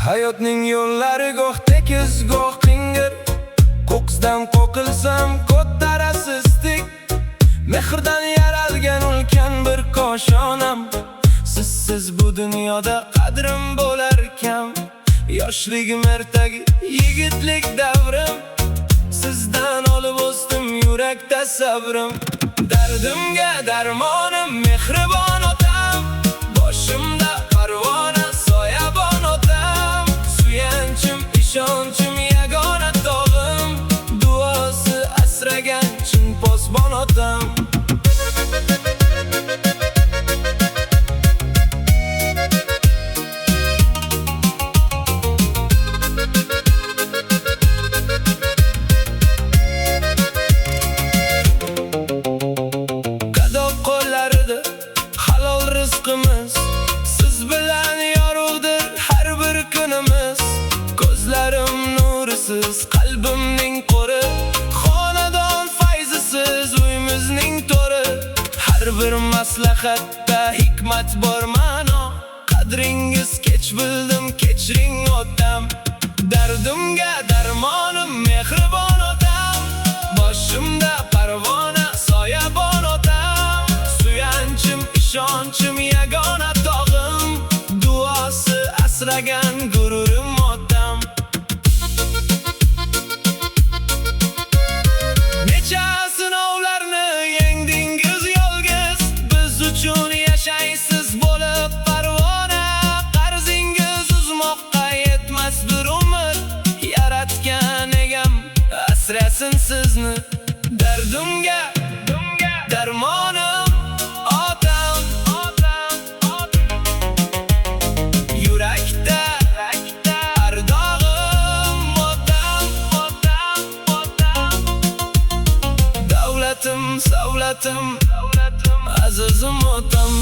Hayotning yo'llari goh tekis, goh qing'ir. Ko'ksdan qo'qilsam ko'tarasiz tik. Mehrdan yaralgan ulkan bir koshonam. Sizsiz bu dunyoda qadrim bo'lar kam. Yoshligim ertagi yigitlik davrim. Sizdan olib o'sdim yurakda sabrim. Dardimga darmonim mehribon otam. Boshimda parvona soyabon otam. Suyanchim, ishonchim yagona tog'im. Duosi asragan chin posbon otam. Siz bilan yorug'dir har bir kunimiz. Ko'zlarim nurisiz, qalbimning qo'ri. Xonadon fayzisiz, uyimizning to'ri. Har bir maslahatda hikmat bor ma'no. Qadringiz kech bildim, kechiring otam. Dardimga darmonim mehribon otam. Boshimda parvona soyabon otam. Suyanchim, ishonchim yagona tog'im. Duosi asragan gururim otam. Necha sinovlarni yengdingiz yolg'iz. Biz uchun yashaysiz bo'lib parvona. Qarzingiz uzmoqqa yetmas bir umr. Yaratgan egam asrasin sizni. Dardimga darmonim savlatim, azizim otam.